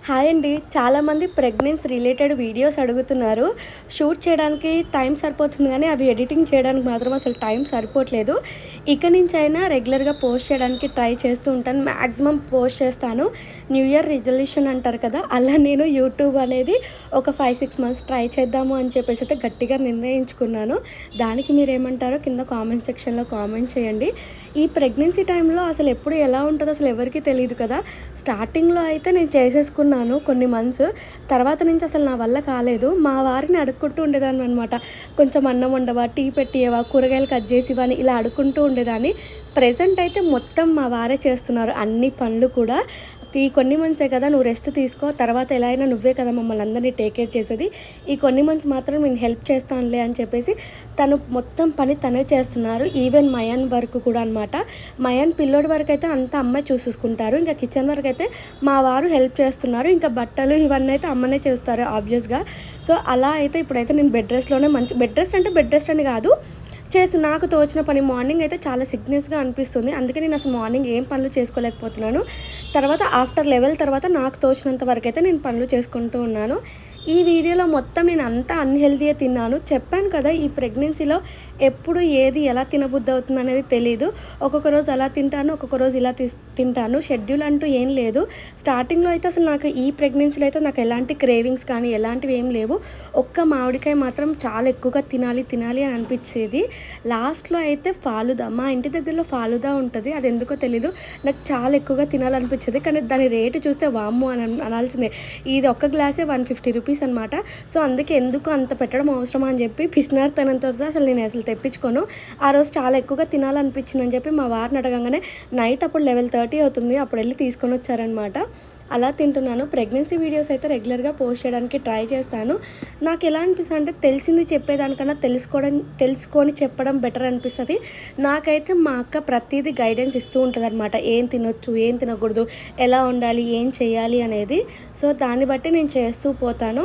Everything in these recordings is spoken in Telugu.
హాయ్ అండి. చాలామంది ప్రెగ్నెన్సీ రిలేటెడ్ వీడియోస్ అడుగుతున్నారు. షూట్ చేయడానికి టైం సరిపోతుంది కానీ అవి ఎడిటింగ్ చేయడానికి మాత్రం అసలు టైం సరిపోవట్లేదు. ఇక నుంచైనా రెగ్యులర్గా పోస్ట్ చేయడానికి ట్రై చేస్తూ ఉంటాను. మ్యాక్సిమం పోస్ట్ చేస్తాను. న్యూ ఇయర్ రిజల్యూషన్ అంటారు కదా, అలా నేను యూట్యూబ్ అనేది ఒక 5-6 మంత్స్ ట్రై చేద్దాము అని చెప్పేసి అయితే గట్టిగా నిర్ణయించుకున్నాను. దానికి మీరేమంటారో కింద కామెంట్ సెక్షన్లో కామెంట్ చేయండి. ఈ ప్రెగ్నెన్సీ టైంలో అసలు ఎప్పుడు ఎలా ఉంటుందో అసలు ఎవరికీ తెలియదు కదా. స్టార్టింగ్లో అయితే నేను చేసేసుకున్నాను కొన్ని మంత్స్. తర్వాత నుంచి అసలు నా వల్ల కాలేదు. మా వారిని అడుక్కుంటూ ఉండేదాన్ని అనమాట. కొంచెం అన్నం వండవా, టీ పెట్టియవా, కూరగాయలు కట్ చేసివా అని ఇలా అడుక్కుంటూ ఉండేదాన్ని. ప్రెజెంట్ అయితే మొత్తం మా వారే చేస్తున్నారు అన్ని పనులు కూడా. ఈ కొన్ని మంత్సే కదా, నువ్వు రెస్ట్ తీసుకో, తర్వాత ఎలా అయినా నువ్వే కదా మమ్మల్ని అందరినీ టేక్ కేర్ చేసేది, ఈ కొన్ని మంత్స్ మాత్రం నేను హెల్ప్ చేస్తానులే అని చెప్పేసి తను మొత్తం పని తనే చేస్తున్నారు. ఈవెన్ మయాన్ వరకు కూడా అనమాట. మయాన్ పిల్లోడి వరకు అయితే అంతా అమ్మాయి చూసుకుంటారు. ఇంకా కిచెన్ వరకు అయితే మా వారు హెల్ప్ చేస్తున్నారు. ఇంకా బట్టలు ఇవన్నీ అయితే అమ్మనే చేస్తారు ఆబ్వియస్గా. సో అలా అయితే ఇప్పుడైతే నేను బెడ్ రెస్ట్లోనే బెడ్ రెస్ట్ అని కాదు, నాకు తోచిన పని. మార్నింగ్ అయితే చాలా సిక్నెస్గా అనిపిస్తుంది, అందుకే నేను అసలు మార్నింగ్ ఏం పనులు చేసుకోలేకపోతున్నాను. తర్వాత ఆఫ్టర్ లెవెల్ తర్వాత నాకు తోచినంత వరకు అయితే నేను పనులు చేసుకుంటూ ఉన్నాను. ఈ వీడియోలో మొత్తం నేను అంతా అన్హెల్తీగా తిన్నాను. చెప్పాను కదా, ఈ ప్రెగ్నెన్సీలో ఎప్పుడు ఏది ఎలా తినబుద్ధి అవుతుంది అనేది తెలీదు. ఒక్కొక్క రోజు అలా తింటాను, ఒక్కొక్క రోజు ఇలా తింటాను. షెడ్యూల్ అంటూ ఏం లేదు. స్టార్టింగ్లో అయితే అసలు నాకు ఈ ప్రెగ్నెన్సీలో అయితే నాకు ఎలాంటి క్రేవింగ్స్ కానీ ఎలాంటివి ఏం లేవు. ఒక్క మామిడికాయ మాత్రం చాలా ఎక్కువగా తినాలి అని అనిపించేది. లాస్ట్లో అయితే ఫాలుదా, మా ఇంటి దగ్గరలో ఫాలుదా ఉంటుంది, అది ఎందుకో తెలీదు, నాకు చాలా ఎక్కువగా తినాలనిపించేది. కానీ దాని రేటు చూస్తే వామ్మో అని అనాల్సిందే. ఇది ఒక్క గ్లాసే 150 రూపీస్ అనమాట. సో అందుకే ఎందుకు అంత పెట్టడం అవసరమా అని చెప్పి పిసినారితనంతో అసలు నేను అసలు తెప్పించుకోను. ఆ రోజు చాలా ఎక్కువగా తినాలనిపించింది అని చెప్పి మా వారిని అడగంగానే నైట్ అప్పుడు 11:30 అవుతుంది, అప్పుడు వెళ్ళి తీసుకొని వచ్చారనమాట. అలా తింటున్నాను. ప్రెగ్నెన్సీ వీడియోస్ అయితే రెగ్యులర్గా పోస్ట్ చేయడానికి ట్రై చేస్తాను. నాకు ఎలా అనిపిస్తుంది అంటే, తెలిసింది చెప్పేదానికన్నా తెలుసుకొని చెప్పడం బెటర్ అనిపిస్తుంది. నాకైతే మా అక్క ప్రతిదీ గైడెన్స్ ఇస్తూ ఉంటుంది అనమాట. ఏం తినొచ్చు, ఏం తినకూడదు, ఎలా ఉండాలి, ఏం చేయాలి అనేది. సో దాన్ని బట్టి నేను చేస్తూ పోతాను.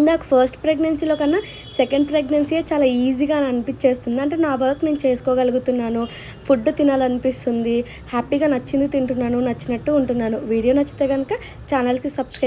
నాకు ఫస్ట్ ప్రెగ్నెన్సీలో కన్నా సెకండ్ ప్రెగ్నెన్సీయే చాలా ఈజీగా అనిపించేస్తుంది. అంటే నా వర్క్ నేను చేసుకోగలుగుతున్నాను, ఫుడ్ తినాలనిపిస్తుంది, హ్యాపీగా నచ్చింది తింటున్నాను, నచ్చినట్టు ఉంటున్నాను. వీడియో నచ్చితే కనుక ఛానల్కి సబ్స్క్రైబ్